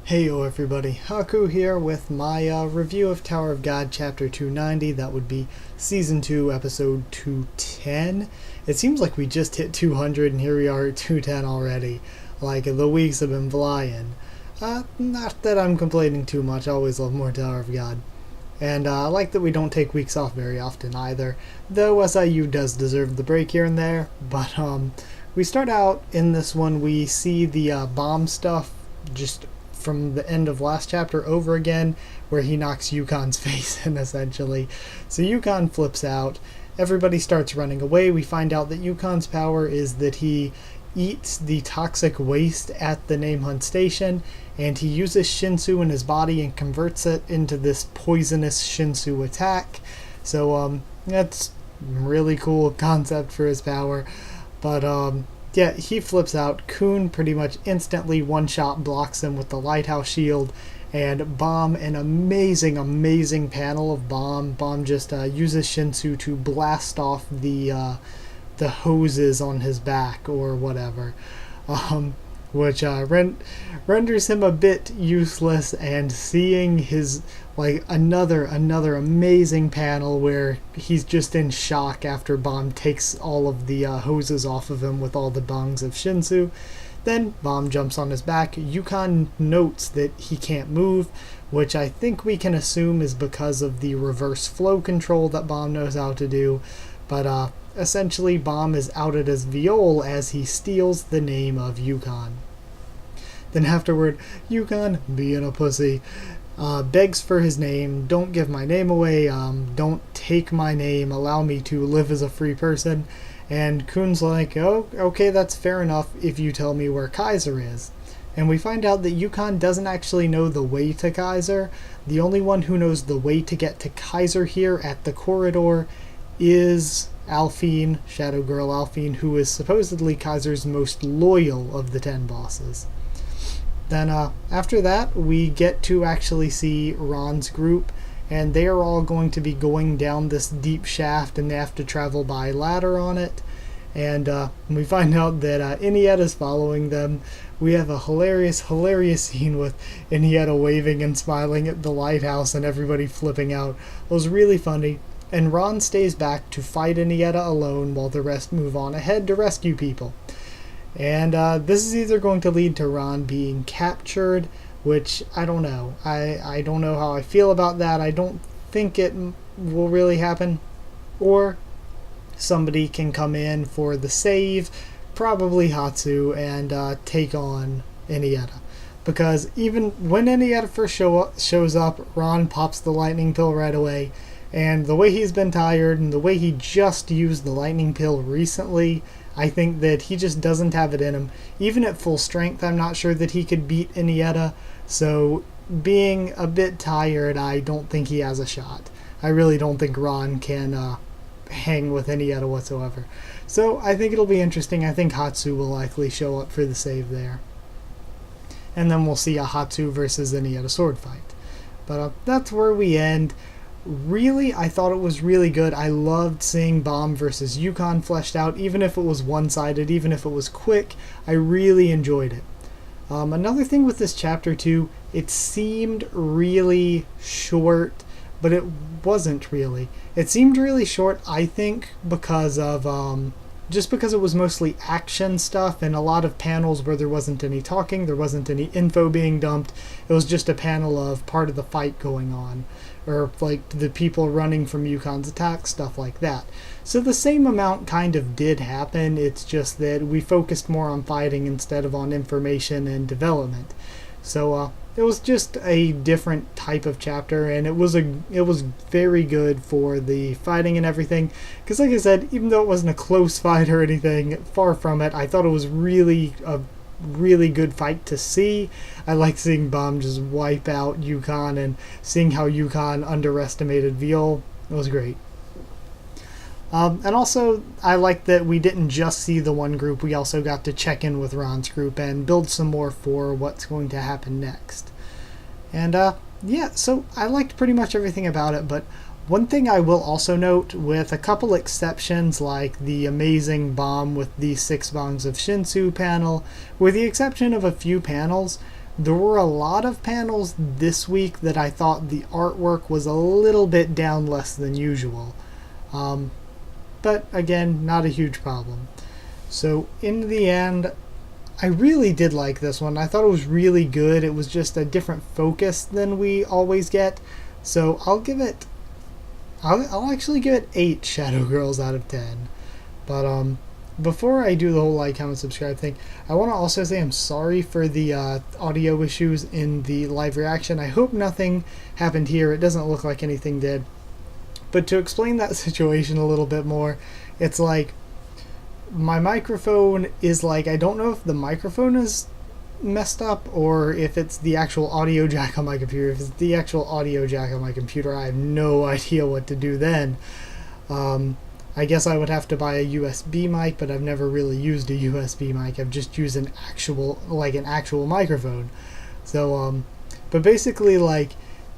Heyo everybody, Haku here with my review of Tower of God Chapter 290. That would be Season 2, Episode 210. It seems like we just hit 200 and here we are at 210 already. Like, the weeks have been flying. Not that I'm complaining too much, I always love more Tower of God. And I like that we don't take weeks off very often either, though SIU does deserve the break here and there. But we start out in this one, we see the Baam stuff just from the end of last chapter over again, where he knocks Yukan's face in essentially. So Yukan flips out, everybody starts running away. We find out that Yukan's power is that he eats the toxic waste at the Name Hunt station, and he uses Shinsu in his body and converts it into this poisonous Shinsu attack. So that's really cool concept for his power. But yeah, he flips out. Kun pretty much instantly one-shot blocks him with the lighthouse shield, and Baam, an amazing panel of Baam. Baam just uses Shinsu to blast off the hoses on his back or whatever, which renders him a bit useless. And seeing his another amazing panel where he's just in shock after Baam takes all of the hoses off of him with all the bungs of Shinsu. Then Baam jumps on his back. Yukan notes that he can't move, which I think we can assume is because of the reverse flow control that Baam knows how to do. But essentially Baam is outed as Viol as he steals the name of Yukan. Then afterward, Yukan, being a pussy, begs for his name. Don't give my name away, don't take my name, allow me to live as a free person. And Kun's like, oh, okay, that's fair enough if you tell me where Kaiser is. And we find out that Yukan doesn't actually know the way to Kaiser. The only one who knows the way to get to Kaiser here at the corridor is Alphine, Shadow Girl Alphine, who is supposedly Kaiser's most loyal of the 10 bosses. Then after that, we get to actually see Ron's group, and they are all going to be going down this deep shaft, and they have to travel by ladder on it. And we find out that Inieta's following them. We have a hilarious scene with Inieta waving and smiling at the lighthouse and everybody flipping out. It was really funny. And Ron stays back to fight Inieta alone while the rest move on ahead to rescue people. And this is either going to lead to Ron being captured, which I don't know. I don't know how I feel about that. I don't think it will really happen. Or somebody can come in for the save, probably Hatsu, and take on Inieta. Because even when Inieta first shows up, Ron pops the lightning pill right away. And the way he's been tired and the way he just used the lightning pill recently, I think that he just doesn't have it in him. Even at full strength, I'm not sure that he could beat Inieta. So being a bit tired, I don't think he has a shot. I really don't think Ron can hang with Inieta whatsoever. So I think it'll be interesting. I think Hatsu will likely show up for the save there. And then we'll see a Hatsu versus Inieta sword fight. But that's where we end. Really, I thought it was really good. I loved seeing Baam versus Yukan fleshed out, even if it was one-sided, even if it was quick. I really enjoyed it. Another thing with this chapter too, it seemed really short, but it wasn't really. It seemed really short, I think, because of just because it was mostly action stuff and a lot of panels where there wasn't any talking, there wasn't any info being dumped. It was just a panel of part of the fight going on, or like the people running from Yukan's attack, stuff like that. So the same amount kind of did happen, it's just that we focused more on fighting instead of on information and development. So it was just a different type of chapter, and it was very good for the fighting and everything. Because like I said, even though it wasn't a close fight or anything, far from it, I thought it was really a really good fight to see. I like seeing Baam just wipe out Yukan and seeing how Yukan underestimated Viol. It was great. And also, I like that we didn't just see the one group, we also got to check in with Ron's group and build some more for what's going to happen next. And yeah, so I liked pretty much everything about it, but one thing I will also note, with a couple exceptions like the amazing Baam with the 6 bongs of Shinsu panel, with the exception of a few panels, There were a lot of panels this week that I thought the artwork was a little bit down less than usual. But again, not a huge problem. So in the end, I really did like this one. I thought it was really good. It was just a different focus than we always get. So I'll actually give it 8 Shadow Girls out of 10. But before I do the whole like, comment, subscribe thing, I want to also say I'm sorry for the audio issues in the live reaction. I hope nothing happened here. It doesn't look like anything did. But to explain that situation a little bit more, it's like my microphone is like, I don't know if the microphone is messed up or if it's the actual audio jack on my computer. If it's the actual audio jack on my computer, I have no idea what to do then. I guess I would have to buy a USB mic, but I've never really used a USB mic. I've just used an actual microphone. So, but basically, like,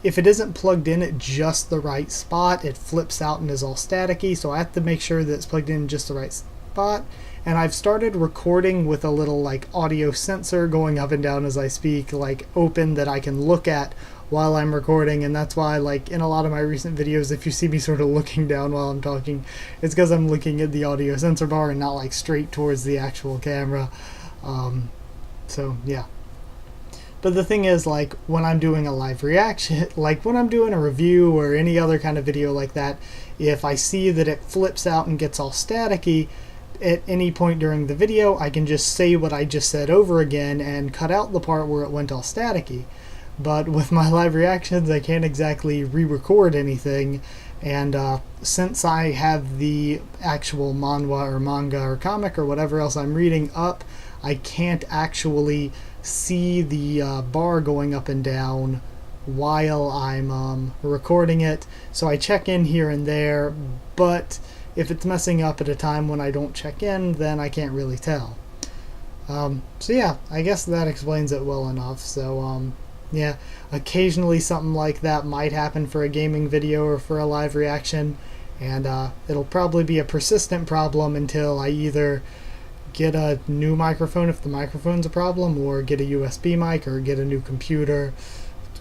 if it isn't plugged in at just the right spot, it flips out and is all staticky. So I have to make sure that it's plugged in just the right spot. And I've started recording with a little like audio sensor going up and down as I speak, like open, that I can look at while I'm recording. And that's why, like, in a lot of my recent videos, if you see me sort of looking down while I'm talking, it's because I'm looking at the audio sensor bar and not like straight towards the actual camera. So yeah. But the thing is, like, when I'm doing a live reaction, like when I'm doing a review or any other kind of video like that, if I see that it flips out and gets all staticky at any point during the video, I can just say what I just said over again and cut out the part where it went all staticky. But with my live reactions, I can't exactly re-record anything, and since I have the actual manhwa or manga or comic or whatever else I'm reading up, I can't actually see the bar going up and down while I'm recording it. So I check in here and there, but if it's messing up at a time when I don't check in, then I can't really tell. So yeah, I guess that explains it well enough. So yeah, occasionally something like that might happen for a gaming video or for a live reaction, and it'll probably be a persistent problem until I either get a new microphone if the microphone's a problem, or get a USB mic, or get a new computer.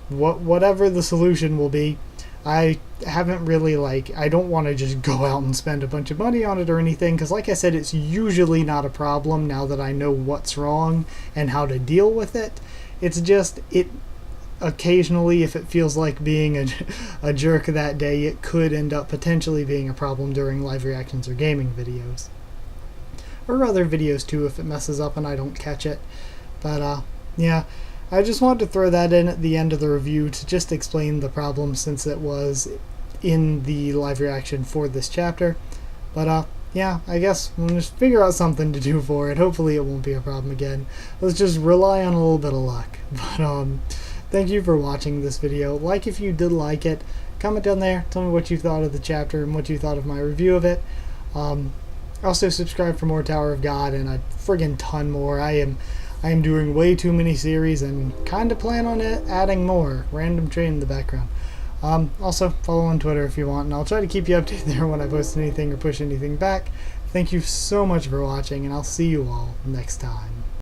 Whatever the solution will be. I haven't really, like, I don't want to just go out and spend a bunch of money on it or anything, because like I said, it's usually not a problem now that I know what's wrong and how to deal with it. It's just, it occasionally, if it feels like being a jerk that day, it could end up potentially being a problem during live reactions or gaming videos. Or other videos too, if it messes up and I don't catch it. But yeah, I just wanted to throw that in at the end of the review to just explain the problem, since it was in the live reaction for this chapter. But yeah, I guess we'll just figure out something to do for it. Hopefully it won't be a problem again. Let's just rely on a little bit of luck. But thank you for watching this video. Like if you did like it. Comment down there, tell me what you thought of the chapter and what you thought of my review of it. Also subscribe for more Tower of God and a friggin' ton more. I am doing way too many series and kind of plan on adding more. Random train in the background. Also follow on Twitter if you want, and I'll try to keep you updated there when I post anything or push anything back. Thank you so much for watching, and I'll see you all next time.